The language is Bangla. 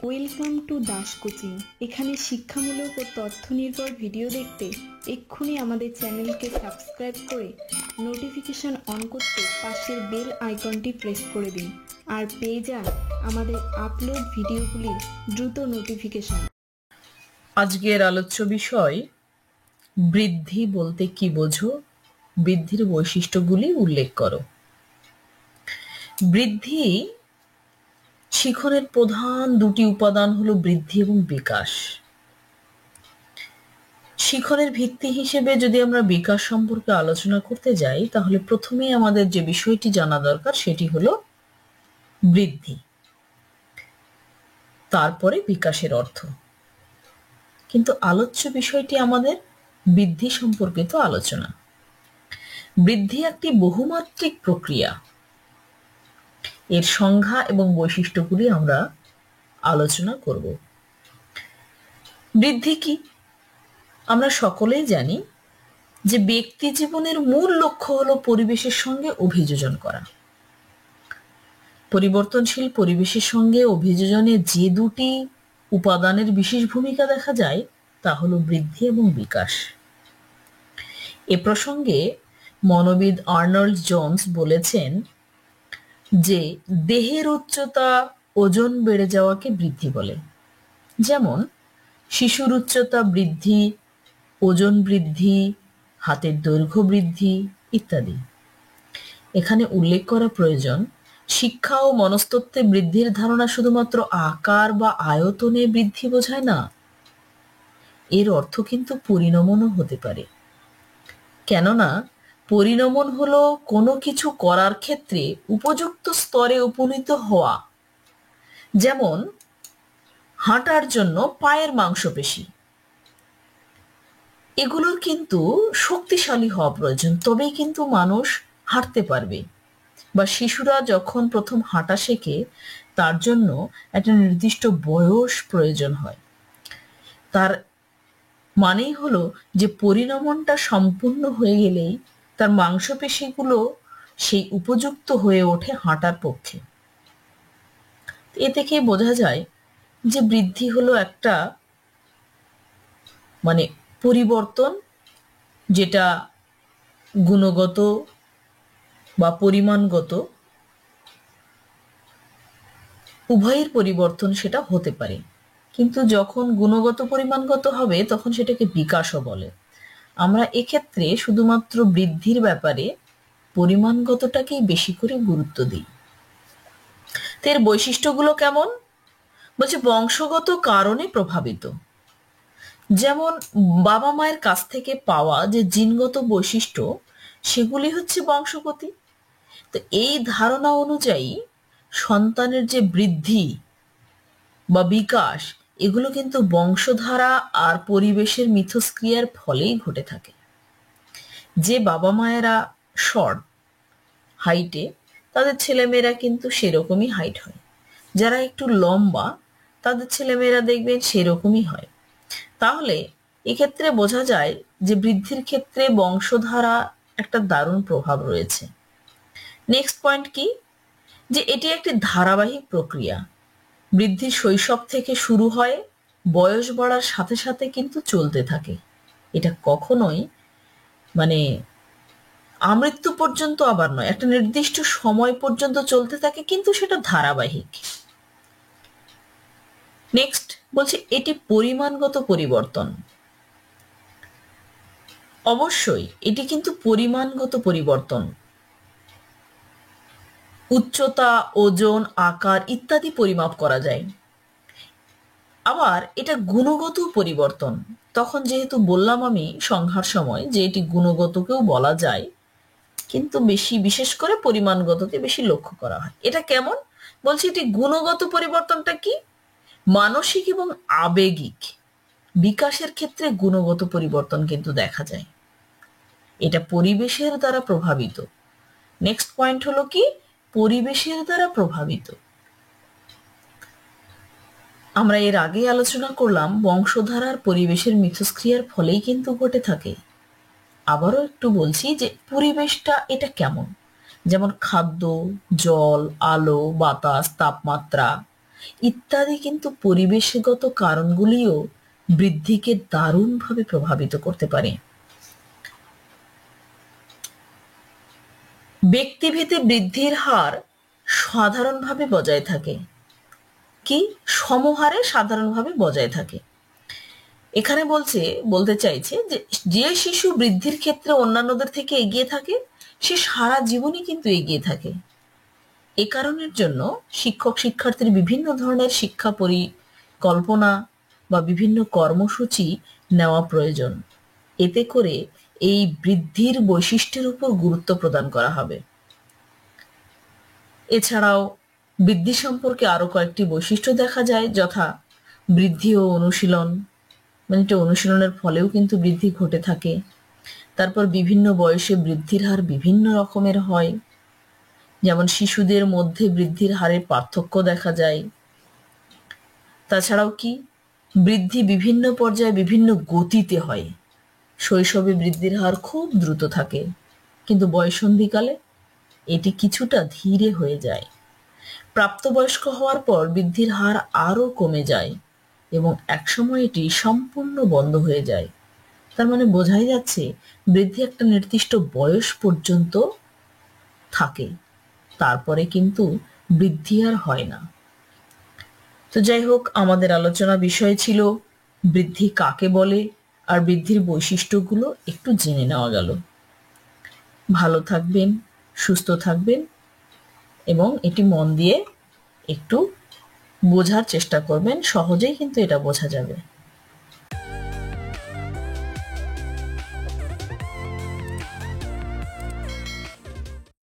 Welcome to Das coaching. এখানে শিক্ষামূলক ও তথ্য নির্ভর ভিডিও দেখতে এক্ষুনি আমাদের চ্যানেলকে সাবস্ক্রাইব করে নোটিফিকেশন অন করতে পাশের বেল আইকনটি প্রেস করে দিন আর পেয়ে যান আমাদের আপলোড ভিডিওগুলির দ্রুত নোটিফিকেশন। আজকের আলোচ্য বিষয় বৃদ্ধি বলতে কি বোঝো, বৃদ্ধির বৈশিষ্ট্যগুলি উল্লেখ করো। বৃদ্ধি শিখনের প্রধান দুটি উপাদান হলো বৃদ্ধি এবং বিকাশ। শিখনের ভিত্তি হিসেবে যদি আমরা বিকাশ সম্পর্কে আলোচনা করতে যাই, তাহলে প্রথমেই আমাদের যে বিষয়টি জানা দরকার সেটি হলো বৃদ্ধি, তারপরে বিকাশের অর্থ। কিন্তু আলোচ্য বিষয়টি আমাদের বৃদ্ধি সম্পর্কিত আলোচনা। বৃদ্ধি একটি বহুমাত্রিক প্রক্রিয়া। এর সংজ্ঞা এবং বৈশিষ্ট্যগুলি আমরা আলোচনা করব। বৃদ্ধি কি? আমরা সকলেই জানি যে ব্যক্তি জীবনের মূল লক্ষ্য হলো পরিবেশের সঙ্গে অভিযোজন করা। পরিবর্তনশীল পরিবেশের সঙ্গে অভিযোজনে যে দুটি উপাদানের বিশেষ ভূমিকা দেখা যায় তা হলো বৃদ্ধি এবং বিকাশ। এ প্রসঙ্গে মনোবিদ আর্নল্ড জোন্স বলেছেন যে দেহের উচ্চতা, ওজন বেড়ে যাওয়াকে বৃদ্ধি বলে। যেমন শিশুর উচ্চতা বৃদ্ধি, ওজন বৃদ্ধি, হাতের দৈর্ঘ্য বৃদ্ধি ইত্যাদি। এখানে উল্লেখ করা প্রয়োজন, শিক্ষা ও মনস্তত্ত্বে বৃদ্ধির ধারণা শুধুমাত্র আকার বা আয়তনে বৃদ্ধি বোঝায় না, এর অর্থ কিন্তু পরিণমনও হতে পারে। কেননা পরিণমন হলো কোনো কিছু করার ক্ষেত্রে উপযুক্ত স্তরে উপনীত হওয়া। যেমন হাঁটার জন্য পায়ের মাংসপেশি, এগুলোর কিন্তু শক্তিশালী হওয়া প্রয়োজন, তবেই কিন্তু মানুষ হাঁটতে পারবে। বা শিশুরা যখন প্রথম হাঁটা শেখে তার জন্য একটা নির্দিষ্ট বয়স প্রয়োজন হয়। তার মানেই হলো যে পরিণমনটা সম্পূর্ণ হয়ে গেলেই তার মাংসপেশিগুলো সেই উপযুক্ত হয়ে ওঠে হাঁটার পক্ষে। এ থেকে বোঝা যায় যে বৃদ্ধি হলো একটা পরিবর্তন, যেটা গুণগত বা পরিমাণগত উভয়ের পরিবর্তন সেটা হতে পারে। কিন্তু যখন গুণগত পরিমাণগত হবে তখন সেটাকে বিকাশও বলে। আমরা এক্ষেত্রে শুধুমাত্র বৃদ্ধির ব্যাপারে পরিমাণগতটাকেই বেশি করে গুরুত্ব দিই। এর বৈশিষ্ট্যগুলো কেমন? বলছে বংশগত কারণে প্রভাবিত। যেমন বাবা মায়ের কাছ থেকে পাওয়া যে জিনগত বৈশিষ্ট্য, সেগুলি হচ্ছে বংশগতি। তো এই ধারণা অনুযায়ী সন্তানের যে বৃদ্ধি বা বিকাশ, এগুলো কিন্তু বংশধারা আর পরিবেশের মিথস্ক্রিয়ার ফলেই ঘটে থাকে। যে বাবা মায়েরা শর্ট হাইটে, তাদের ছেলেমেয়েরা কিন্তু সেরকমই হাইট হয়। যারা একটু লম্বা, তাদের ছেলেমেয়েরা দেখবেন সেরকমই হয়। তাহলে এক্ষেত্রে বোঝা যায় যে বৃদ্ধির ক্ষেত্রে বংশধারা একটা দারুণ প্রভাব রয়েছে। নেক্সট পয়েন্ট কি? যে এটি একটি ধারাবাহিক প্রক্রিয়া। বৃদ্ধি শৈশব থেকে শুরু হয়, বয়স বাড়ার সাথে সাথে কিন্তু চলতে থাকে। এটা কখনোই আমৃত্যু পর্যন্ত আবার নয়, একটা নির্দিষ্ট সময় পর্যন্ত চলতে থাকে, কিন্তু সেটা ধারাবাহিক। নেক্সট বলছে এটি পরিমাণগত পরিবর্তন। অবশ্যই এটি কিন্তু পরিমাণগত পরিবর্তন। উচ্চতা, ওজন, আকার ইত্যাদি পরিমাপ করা যায়। আবার এটা গুণগত পরিবর্তন। তখন যেহেতু বললাম আমি সংজ্ঞার সময় যে এটি গুণগতকেও বলা যায়, কিন্তু বিশেষ করে পরিমাণগতকে বেশি লক্ষ্য করা হয়। এটা কেমন? বলছি এটি গুণগত পরিবর্তনটা কি? মানসিক এবং আবেগিক বিকাশের ক্ষেত্রে গুণগত পরিবর্তন কিন্তু দেখা যায়। এটা পরিবেশের দ্বারা প্রভাবিত। নেক্সট পয়েন্ট হলো কি? পরিবেশের দ্বারা প্রভাবিত। আমরা এর আগে আলোচনা করলাম বংশধারার পরিবেশের মিথস্ক্রিয়ার ফলেই কিন্তু ঘটে থাকে। আবারও একটু বলছি যে পরিবেশটা এটা কেমন। যেমন খাদ্য, জল, আলো, বাতাস, তাপমাত্রা, ইত্যাদি কিন্তু পরিবেশগত কারণগুলিও বৃদ্ধিকে দারুণভাবে প্রভাবিত করতে পারে। ব্যক্তিভেদে বৃদ্ধির হার সাধারণভাবে বজায় থাকে, কি সমহারে সাধারণভাবে বজায় থাকে। এখানে বলতে চাইছে যে যে শিশু বৃদ্ধির ক্ষেত্রে অন্যান্যদের থেকে এগিয়ে থাকে সে সারা জীবনই কিন্তু এগিয়ে থাকে। এ কারণের জন্য শিক্ষক শিক্ষার্থীর বিভিন্ন ধরনের শিক্ষা পরিকল্পনা বা বিভিন্ন কর্মসূচি নেওয়া প্রয়োজন। এতে করে এই বৃদ্ধির বৈশিষ্ট্যের উপর গুরুত্ব প্রদান করা হবে। এছাড়াও বৃদ্ধি সম্পর্কে আরো কয়েকটি বৈশিষ্ট্য দেখা যায়, যথা বৃদ্ধি ও অনুশীলন, মানে এটা অনুশীলনের ফলেও কিন্তু বৃদ্ধি ঘটে থাকে। তারপর বিভিন্ন বয়সে বৃদ্ধির হার বিভিন্ন রকমের হয়, যেমন শিশুদের মধ্যে বৃদ্ধির হারের পার্থক্য দেখা যায়। তাছাড়াও কি বৃদ্ধি বিভিন্ন পর্যায়ে বিভিন্ন গতিতে হয়। শৈশবে বৃদ্ধির হার খুব দ্রুত থাকে, কিন্তু বয়ঃসন্ধিকালে এটি কিছুটা ধীরে হয়ে যায়। প্রাপ্তবয়স্ক হওয়ার পর বৃদ্ধির হার আরো কমে যায় এবং একসময় এটি সম্পূর্ণ বন্ধ হয়ে যায়। তার মানে বোঝাই যাচ্ছে বৃদ্ধি একটা নির্দিষ্ট বয়স পর্যন্ত থাকে, তারপরে কিন্তু বৃদ্ধি আর হয় না। তো যাই হোক, আমাদের আলোচনা বিষয় ছিল বৃদ্ধি কাকে বলে আর বৃদ্ধির বৈশিষ্ট্যগুলো একটু জেনে নেওয়া গেল। ভালো থাকবেন, সুস্থ থাকবেন এবং এটি মন দিয়ে একটু বোঝার চেষ্টা করবেন, সহজেই কিন্তু এটা বোঝা যাবে।